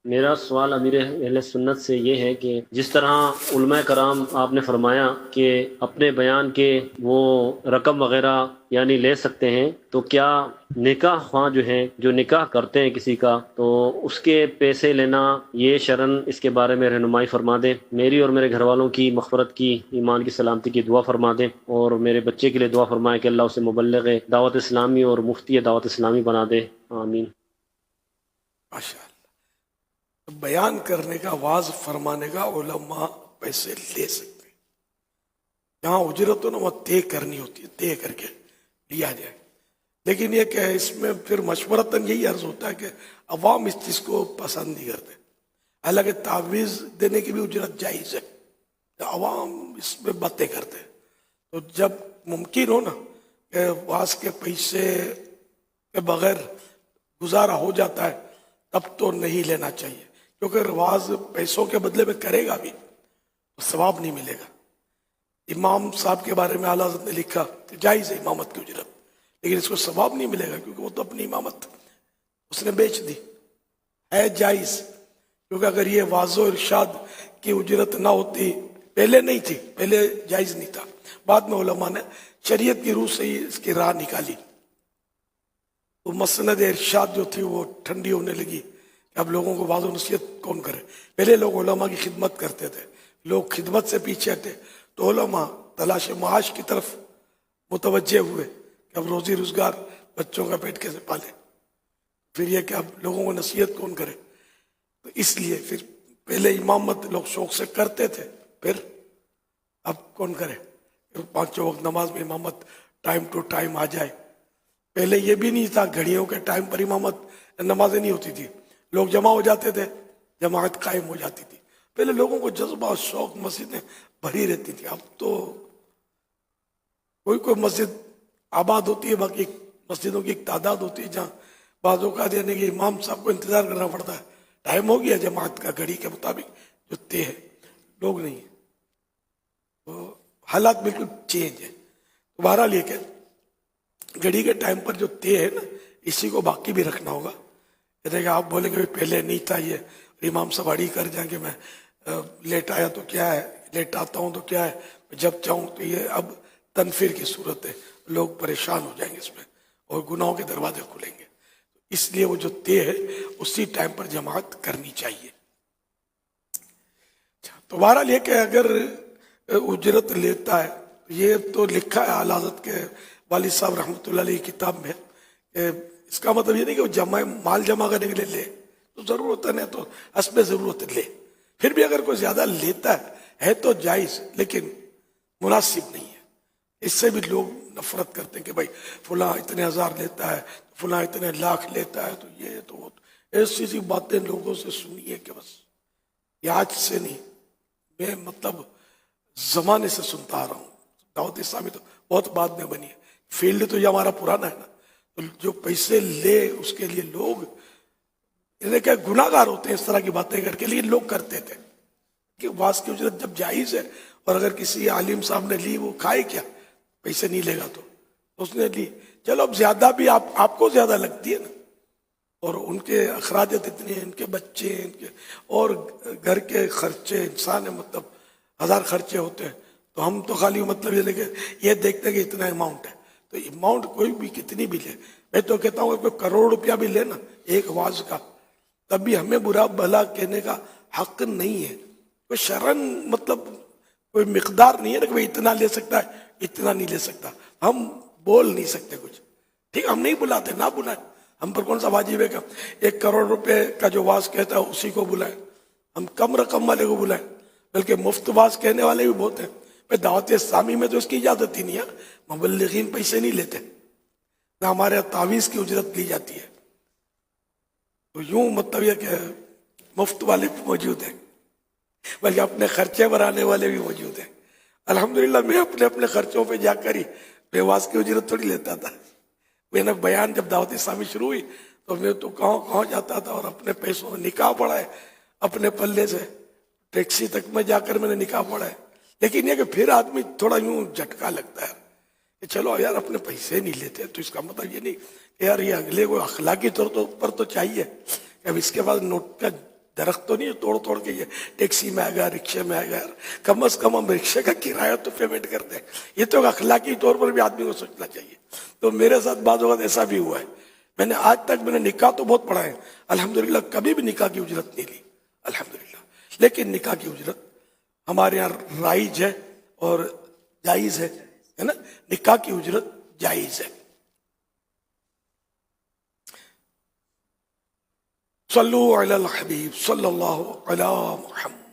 میرا سوال امیر اہل سنت سے یہ ہے کہ جس طرح علماء کرام آپ نے فرمایا کہ اپنے بیان کے وہ رقم وغیرہ یعنی لے سکتے ہیں، تو کیا نکاح خواہ جو ہیں جو نکاح کرتے ہیں کسی کا، تو اس کے پیسے لینا یہ شرعاً اس کے بارے میں رہنمائی فرما دیں، میری اور میرے گھر والوں کی مغفرت کی، ایمان کی سلامتی کی دعا فرما دیں، اور میرے بچے کے لیے دعا فرمائے کہ اللہ اسے مبلغ دعوت اسلامی اور مفتی دعوت اسلامی بنا دے، آمین۔ ماشاء اللہ، بیان کرنے کا، واز فرمانے کا علماء پیسے لے سکتے ہیں، جہاں اجرت ہو نا وہاں طے کرنی ہوتی ہے، طے کر کے لیا جائے۔ لیکن یہ کہ اس میں پھر مشورتاً یہی عرض ہوتا ہے کہ عوام اس چیز کو پسند نہیں کرتے، حالانکہ تعویذ دینے کی بھی اجرت جائز ہے، عوام اس میں باتیں کرتے ہیں۔ تو جب ممکن ہو نا کہ واز کے پیسے کے بغیر گزارا ہو جاتا ہے تب تو نہیں لینا چاہیے، کیونکہ واز پیسوں کے بدلے میں کرے گا بھی تو ثواب نہیں ملے گا۔ امام صاحب کے بارے میں اعلیٰ حضرت نے لکھا کہ جائز ہے امامت کی اجرت، لیکن اس کو ثواب نہیں ملے گا کیونکہ وہ تو اپنی امامت اس نے بیچ دی، ہے جائز۔ کیونکہ اگر یہ واضح و ارشاد کی اجرت نہ ہوتی، پہلے نہیں تھی، پہلے جائز نہیں تھا، بعد میں علماء نے شریعت کی روح سے ہی اس کی راہ نکالی، تو مسند ارشاد جو تھی وہ ٹھنڈی ہونے لگی کہ اب لوگوں کو واضح و نصیحت کون کرے۔ پہلے لوگ علماء کی خدمت کرتے تھے، لوگ خدمت سے پیچھے تھے، تو علماء تلاش معاش کی طرف متوجہ ہوئے کہ اب روزی روزگار، بچوں کا پیٹ کیسے پالے، پھر یہ کہ اب لوگوں کو نصیحت کون کرے، تو اس لیے پھر پہلے امامت لوگ شوق سے کرتے تھے، پھر اب کون کرے، پانچوں وقت نماز میں امامت ٹائم ٹو ٹائم آ جائے۔ پہلے یہ بھی نہیں تھا، گھڑیوں کے ٹائم پر امامت نمازیں نہیں ہوتی تھی، لوگ جمع ہو جاتے تھے، جماعت قائم ہو جاتی تھی۔ پہلے لوگوں کو جذبہ اور شوق، مسجدیں بھری رہتی تھی، اب تو کوئی مسجد آباد ہوتی ہے، باقی مسجدوں کی ایک تعداد ہوتی ہے جہاں بعض اوقات یعنی کہ امام صاحب کو انتظار کرنا پڑتا ہے، ٹائم ہو گیا جماعت کا، گھڑی کے مطابق جو طے ہے، لوگ نہیں ہیں، تو حالات بالکل چینج ہے۔ تو بہرحال یہ کہ گھڑی کے ٹائم پر جو طے ہے نا، اسی کو باقی بھی رکھنا ہوگا۔ جیسے کہ آپ بولیں گے پہلے نہیں تھا یہ، امام سب اڑی کر جائیں کہ میں لیٹ آیا تو کیا ہے، لیٹ آتا ہوں تو کیا ہے، جب چاہوں تو یہ اب تنفیر کی صورت ہے، لوگ پریشان ہو جائیں گے اس میں اور گناہوں کے دروازے کھلیں گے، اس لیے وہ جو طے ہے اسی ٹائم پر جماعت کرنی چاہیے۔ تو بہرحال یہ کہ اگر اجرت لیتا ہے، یہ تو لکھا ہے اعلیٰ حضرت کے والد صاحب رحمۃ اللہ علیہ کتاب میں کہ اس کا مطلب یہ نہیں کہ وہ مال جمع کرنے کے لیے لے، تو ضرورت ہے تو حسب ضرورت لے، پھر بھی اگر کوئی زیادہ لیتا ہے تو جائز، لیکن مناسب نہیں ہے۔ اس سے بھی لوگ نفرت کرتے ہیں کہ بھائی فلاں اتنے ہزار لیتا ہے، فلاں اتنے لاکھ لیتا ہے، تو یہ تو وہ ایسی سی باتیں لوگوں سے سنی ہے کہ بس یہ آج سے نہیں، میں مطلب زمانے سے سنتا آ رہا ہوں۔ دعوت اسلامی تو بہت بعد میں بنی ہے، فیلڈ تو یہ ہمارا پرانا ہے نا، تو جو پیسے لے اس کے لیے لوگ انہیں کیا گناہ گار ہوتے ہیں اس طرح کی باتیں کر کے، لیکن لوگ کرتے تھے کہ واز کی اجرت جب جائز ہے، اور اگر کسی عالم صاحب نے لی، وہ کھائے کیا، پیسے نہیں لے گا تو اس نے لی، چلو اب زیادہ بھی آپ کو زیادہ لگتی ہے نا، اور ان کے اخراجات اتنے ہیں، ان کے بچے ان کے اور گھر کے خرچے، انسان ہے مطلب ہزار خرچے ہوتے ہیں، تو ہم تو خالی مطلب یہ کہ یہ دیکھتے ہیں کہ اتنا اماؤنٹ ہے، تو اماؤنٹ کوئی بھی کتنی بھی لے، میں تو کہتا ہوں کہ کوئی کروڑ روپیہ بھی لے نا ایک واز کا، تب بھی ہمیں برا بھلا کہنے کا حق نہیں ہے، کوئی شرعاً مطلب کوئی مقدار نہیں ہے نا کہ بھائی اتنا لے سکتا ہے اتنا نہیں لے سکتا، ہم بول نہیں سکتے کچھ، ٹھیک، ہم نہیں بلاتے، نہ بلائیں، ہم پر کون سا واجب ہے کہ 1 کروڑ روپے کا جو واز کہتا ہے اسی کو بلائیں، ہم کم رقم والے کو بلائیں، بلکہ مفت واز کہنے والے بھی بہت ہیں۔ دعوت اسلامی میں تو اس کی اجازت ہی نہیں ہے، مبلغین پیسے نہیں لیتے، نہ ہمارے تعویذ کی اجرت لی جاتی ہے، تو یوں مطلب یہ کہ مفت والے بھی موجود ہیں، بلکہ اپنے خرچے بھرانے والے بھی موجود ہیں۔ الحمدللہ میں اپنے خرچوں پہ جا کر ہی بے واز کی اجرت تھوڑی لیتا تھا، میں نے بیان جب دعوت اسلامی شروع ہوئی تو میں تو کہاں جاتا تھا اور اپنے پیسوں میں نکاح پڑھا ہے، اپنے پلے سے ٹیکسی تک میں جا کر میں نے نکاح پڑھا ہے، لیکن یہ کہ پھر آدمی تھوڑا یوں جھٹکا لگتا ہے کہ چلو یار اپنے پیسے نہیں لیتے، تو اس کا مطلب یہ نہیں کہ یار یہ اگلے کو اخلاقی طور پر تو چاہیے کہ اب اس کے بعد نوٹ کا درخت تو نہیں توڑ توڑ کے یہ ٹیکسی میں آ گیا, رکشے میں آ گیا. کم از کم ہم رکشے کا کرایہ تو پیمنٹ کر دیں. یہ تو اخلاقی طور پر بھی آدمی کو سوچنا چاہیے. تو میرے ساتھ بعض اوقات ایسا بھی ہوا ہے. میں نے آج تک میں نے نکاح تو بہت پڑھا ہے, الحمدللہ کبھی بھی نکاح کی اجرت نہیں لی الحمدللہ. لیکن نکاح کی اجرت ہمارے یہاں رائج ہے اور جائز ہے نا. نکاح کی اجرت جائز ہے. صلو علی الحبیب صلی اللہ علی محمد.